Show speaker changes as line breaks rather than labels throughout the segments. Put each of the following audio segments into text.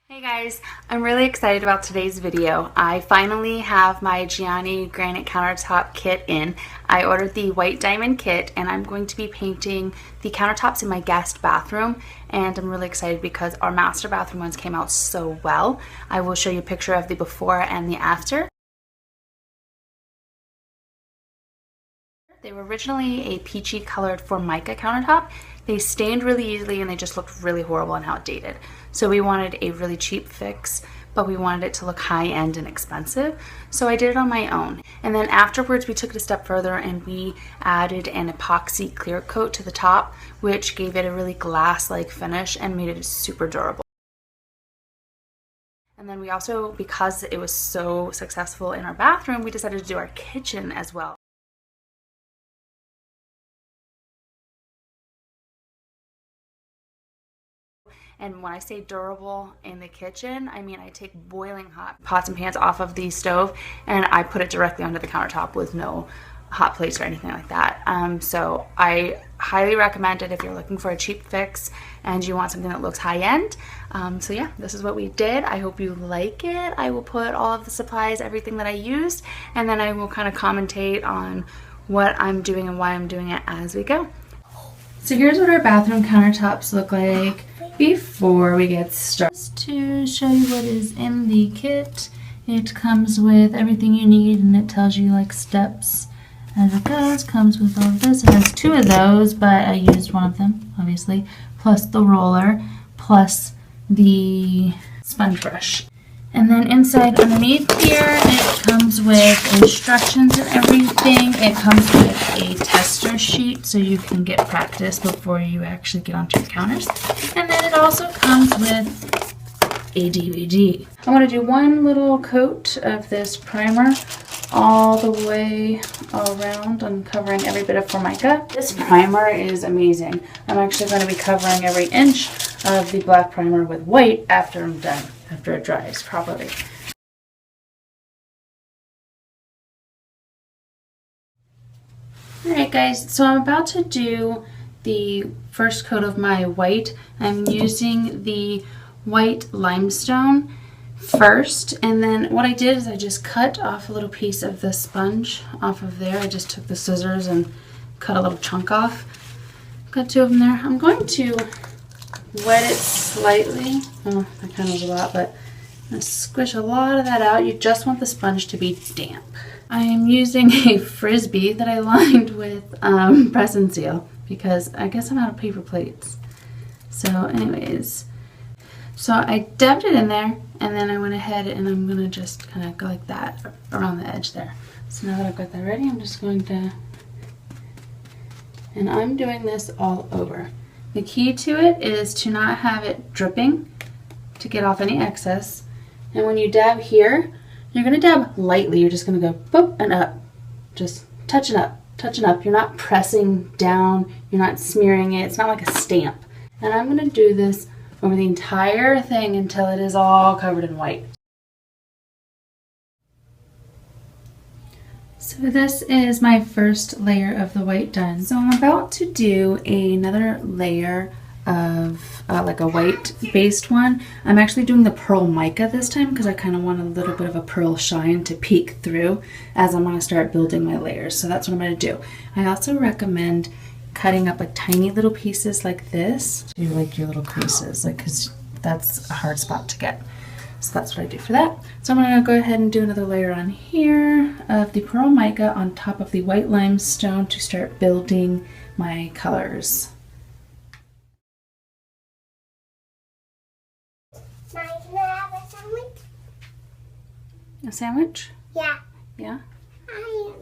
Hey guys, I'm really excited about today's video. I finally have my Giani Granite Countertop kit in. I ordered the white diamond kit and I'm going to be painting the countertops in my guest bathroom, and I'm really excited because our master bathroom ones came out so well. I will show you a picture of the before and the after. They were originally a peachy colored Formica countertop. They stained really easily and they just looked really horrible and outdated. So we wanted a really cheap fix, but we wanted it to look high-end and expensive. So I did it on my own. And then afterwards we took it a step further and we added an epoxy clear coat to the top, which gave it a really glass-like finish and made it super durable. And then we also, because it was so successful in our bathroom, we decided to do our kitchen as well. And when I say durable in the kitchen, I mean I take boiling hot pots and pans off of the stove and I put it directly onto the countertop with no hot plates or anything like that. So I highly recommend it if you're looking for a cheap fix and you want something that looks high-end. So yeah, this is what we did. I hope you like it. I will put all of the supplies, everything that I used, and then I will kind of commentate on what I'm doing and why I'm doing it as we go. So here's what our bathroom countertops look like before we get started. Just to show you what is in the kit, it comes with everything you need and it tells you like steps as it goes. Comes with all of this. It has two of those, but I used one of them obviously, plus the roller, plus the sponge brush. And then inside underneath here, it comes with instructions and everything. It comes with a tester sheet so you can get practice before you actually get onto your counters. And then it also comes with a DVD. I want to do one little coat of this primer all the way around and covering every bit of Formica. This primer is amazing. I'm actually going to be covering every inch of the black primer with white after I'm done, after it dries properly. Alright guys, so I'm about to do the first coat of my white. I'm using the white limestone first, and then what I did is I just cut off a little piece of the sponge off of there. I just took the scissors and cut a little chunk off. Got two of them there. I'm going to wet it slightly. Oh, that kind of was a lot, but I'm going to squish a lot of that out. You just want the sponge to be damp. I am using a Frisbee that I lined with press and seal because I guess I'm out of paper plates. So anyways, so I dabbed it in there and then I went ahead and I'm going to just kind of go like that around the edge there. So now that I've got that ready, I'm just going to, and I'm doing this all over. The key to it is to not have it dripping to get off any excess. And when you dab here, you're going to dab lightly. You're just going to go boop and up. Just touching up, touching up. You're not pressing down. You're not smearing it. It's not like a stamp. And I'm going to do this over the entire thing until it is all covered in white. So this is my first layer of the white done. So I'm about to do another layer of like a white based one. I'm actually doing the pearl mica this time because I kind of want a little bit of a pearl shine to peek through as I'm going to start building my layers. So that's what I'm going to do. I also recommend cutting up like tiny little pieces like this to like your little creases, like, because that's a hard spot to get. So that's what I do for that. So I'm going to go ahead and do another layer on here of the pearl mica on top of the white limestone to start building my colors.
Can I have a sandwich?
A sandwich?
Yeah.
Yeah?
I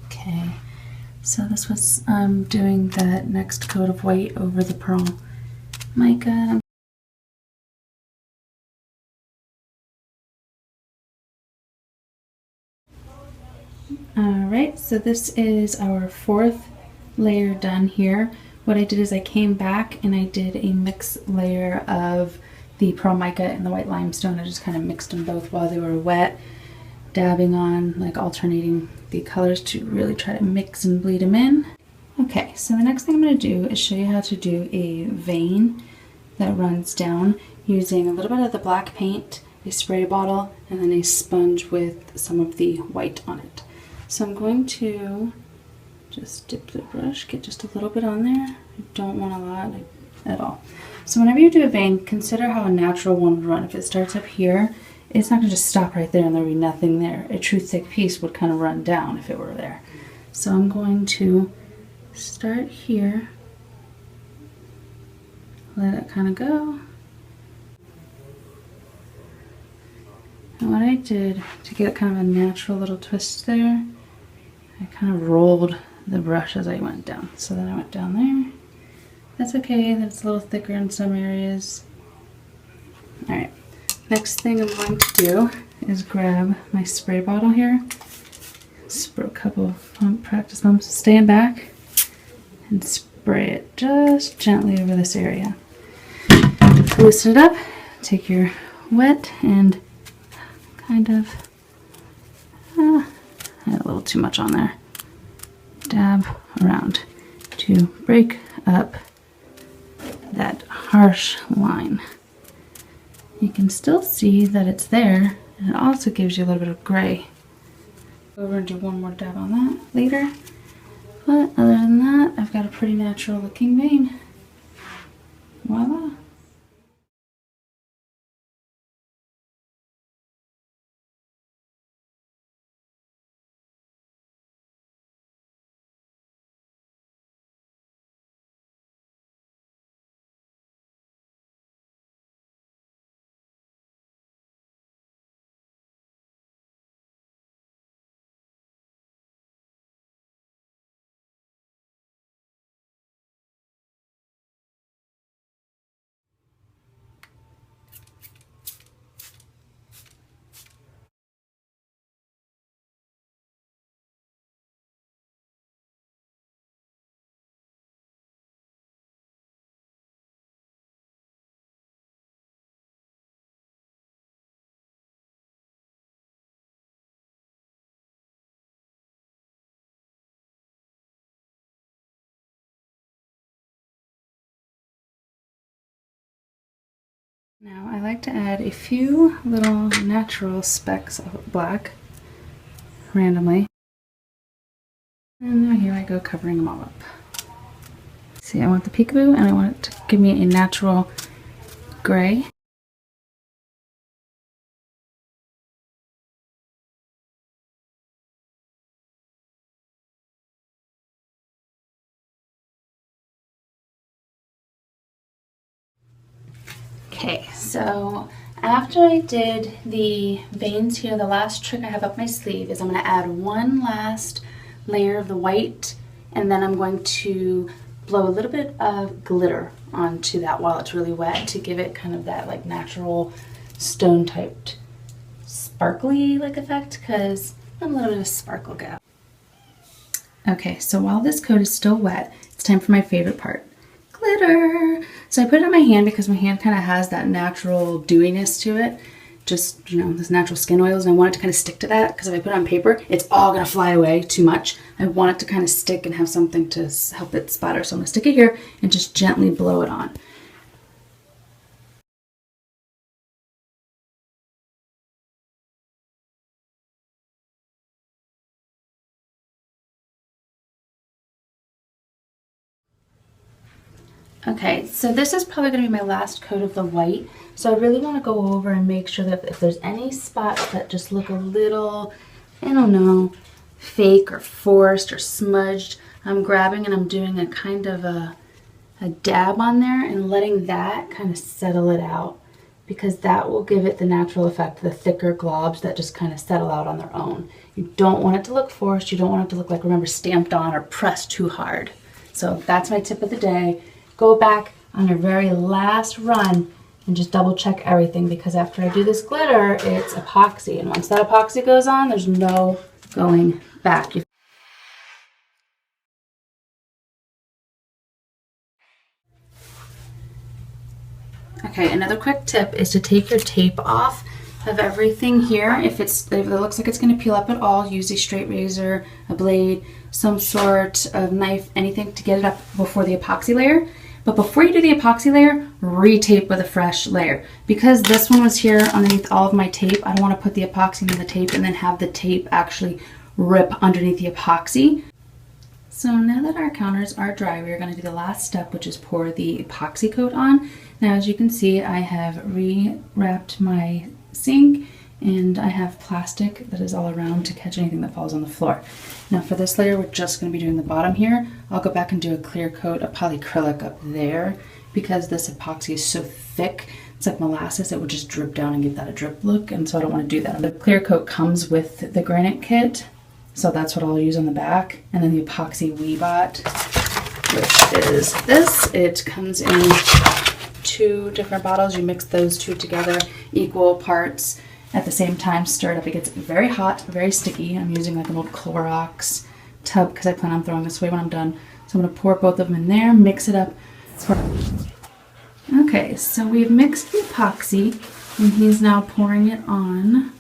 Okay. So this was doing that next coat of white over the pearl mica. Alright, so this is our fourth layer done here. What I did is I came back and I did a mixed layer of the pearl mica and the white limestone. I just kind of mixed them both while they were wet, dabbing on, like alternating the colors to really try to mix and bleed them in. Okay, so the next thing I'm going to do is show you how to do a vein. that runs down using a little bit of the black paint, a spray bottle, and then a sponge with some of the white on it. So I'm going to just dip the brush, get just a little bit on there. I don't want a lot at all. So whenever you do a vein, consider how a natural one would run. If it starts up here, it's not going to just stop right there and there'll be nothing there. A true thick piece would kind of run down if it were there. So I'm going to start here, let it kind of go. And what I did to get kind of a natural little twist there, I kind of rolled the brush as I went down. So then I went down there. That's okay, that's a little thicker in some areas. All right, next thing I'm going to do is grab my spray bottle here. Spray a couple of practice pumps, stand back and spray it just gently over this area. Loosen it up, take your wet and kind of, I had a little too much on there. Dab around to break up that harsh line. You can still see that it's there, and it also gives you a little bit of gray. Go over and do one more dab on that later. But other than that, I've got a pretty natural looking vein. Voila. Now I like to add a few little natural specks of black randomly. And now here I go covering them all up. See, I want the peekaboo and I want it to give me a natural gray. Okay, so after I did the veins here, the last trick I have up my sleeve is I'm going to add one last layer of the white, and then I'm going to blow a little bit of glitter onto that while it's really wet to give it kind of that like natural stone typed sparkly like effect, because I'm a little bit of a sparkle gal. Okay, so while this coat is still wet, it's time for my favorite part. Glitter! So I put it on my hand because my hand kind of has that natural dewiness to it. Just, you know, this natural skin oils, and I want it to kind of stick to that because if I put it on paper, it's all going to fly away too much. I want it to kind of stick and have something to help it splatter. So I'm going to stick it here and just gently blow it on. Okay, so this is probably going to be my last coat of the white. So I really want to go over and make sure that if there's any spots that just look a little, I don't know, fake or forced or smudged, I'm grabbing and I'm doing a kind of a dab on there and letting that kind of settle it out, because that will give it the natural effect, the thicker globs that just kind of settle out on their own. You don't want it to look forced. You don't want it to look like, remember, stamped on or pressed too hard. So that's my tip of the day. Go back on your very last run and just double check everything, because after I do this glitter, it's epoxy. And once that epoxy goes on, there's no going back. Okay, another quick tip is to take your tape off of everything here. If it looks like it's going to peel up at all, use a straight razor, a blade, some sort of knife, anything to get it up before the epoxy layer. But before you do the epoxy layer, re-tape with a fresh layer. Because this one was here underneath all of my tape, I don't want to put the epoxy in the tape and then have the tape actually rip underneath the epoxy. So now that our counters are dry, we're going to do the last step, which is pour the epoxy coat on. Now, as you can see, I have re-wrapped my sink and I have plastic that is all around to catch anything that falls on the floor. Now for this layer, we're just going to be doing the bottom here. I'll go back and do a clear coat of polyacrylic up there because this epoxy is so thick. It's like molasses, it would just drip down and give that a drip look, and so I don't want to do that. The clear coat comes with the Granite kit, so that's what I'll use on the back. And then the epoxy we bought, which is this. It comes in 2 different bottles. You mix those 2 together, equal parts. At the same time, stir it up. It gets very hot, very sticky. I'm using like an old Clorox tub because I plan on throwing this away when I'm done. So I'm going to pour both of them in there, mix it up. Okay, so we've mixed the epoxy and he's now pouring it on.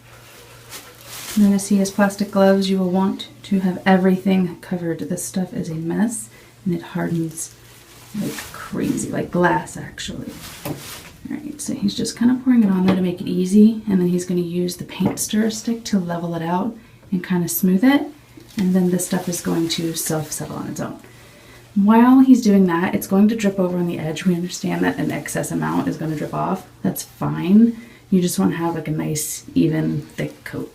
You're going to see his plastic gloves. You will want to have everything covered. This stuff is a mess and it hardens like crazy, like glass actually. Alright, so he's just kind of pouring it on there to make it easy, and then he's going to use the paint stir stick to level it out and kind of smooth it, and then this stuff is going to self-settle on its own. While he's doing that, it's going to drip over on the edge. We understand that an excess amount is going to drip off. That's fine. You just want to have like a nice, even, thick coat.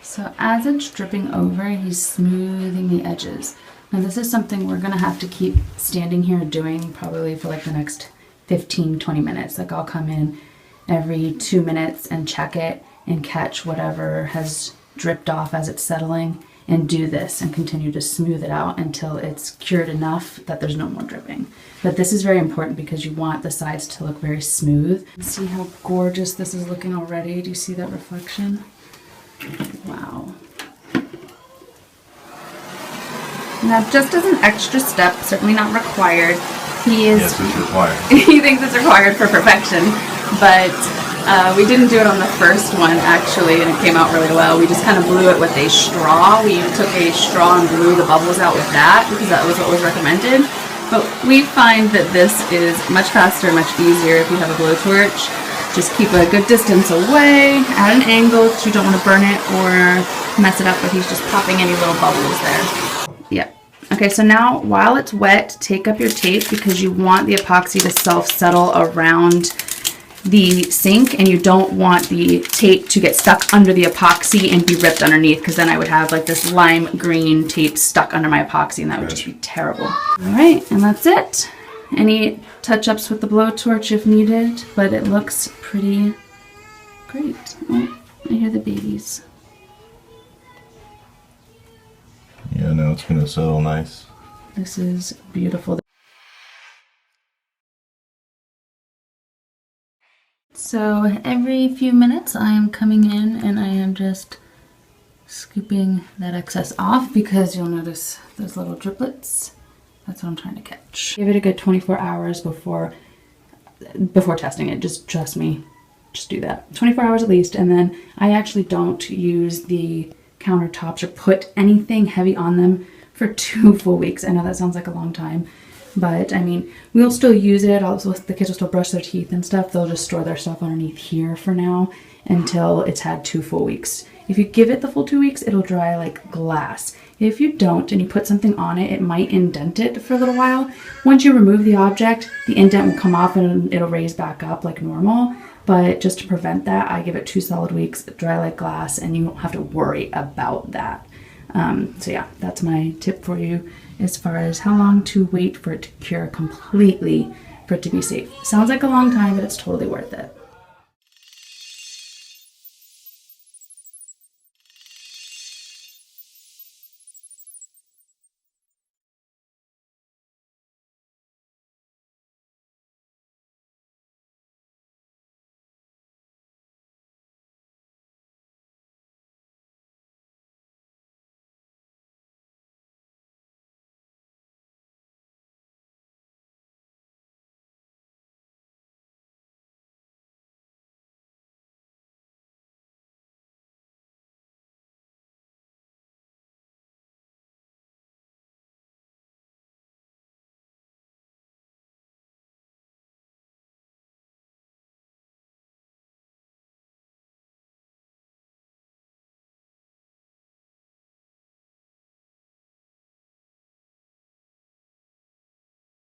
So as it's dripping over, he's smoothing the edges. Now this is something we're gonna have to keep standing here doing probably for like the next 15-20 minutes. Like I'll come in every 2 minutes and check it and catch whatever has dripped off as it's settling and do this and continue to smooth it out until it's cured enough that there's no more dripping. But this is very important because you want the sides to look very smooth. See how gorgeous this is looking already? Do you see that reflection? Wow. Now, just as an extra step, certainly not required,
Yes, it's required.
he thinks it's required for perfection, but we didn't do it on the first one actually, and it came out really well. We just kind of blew it with a straw. We took a straw and blew the bubbles out with that because that was what was recommended. But we find that this is much faster, much easier if you have a blowtorch. Just keep a good distance away at an angle because you don't want to burn it or mess it up, but he's just popping any little bubbles there. Yep. Okay, so now while it's wet, take up your tape because you want the epoxy to self-settle around the sink and you don't want the tape to get stuck under the epoxy and be ripped underneath, because then I would have like this lime green tape stuck under my epoxy and that would just be terrible. All right, and that's it. Any touch-ups with the blowtorch if needed, but it looks pretty great. Oh, I hear the babies.
Yeah, no, it's gonna settle nice.
This is beautiful. So every few minutes I am coming in and I am just scooping that excess off because you'll notice those little driplets. That's what I'm trying to catch. Give it a good 24 hours before testing it. Just trust me. Just do that. 24 hours at least. And then I actually don't use the countertops or put anything heavy on them for 2 full weeks. I know that sounds like a long time, but I mean, we'll still use it. Also, the kids will still brush their teeth and stuff. They'll just store their stuff underneath here for now until it's had 2 full weeks. If you give it the full 2 weeks, it'll dry like glass. If you don't and you put something on it, it might indent it for a little while. Once you remove the object, the indent will come off and it'll raise back up like normal. But just to prevent that, I give it 2 solid weeks, dry like glass, and you don't have to worry about that. So yeah, that's my tip for you as far as how long to wait for it to cure completely for it to be safe. Sounds like a long time, but it's totally worth it.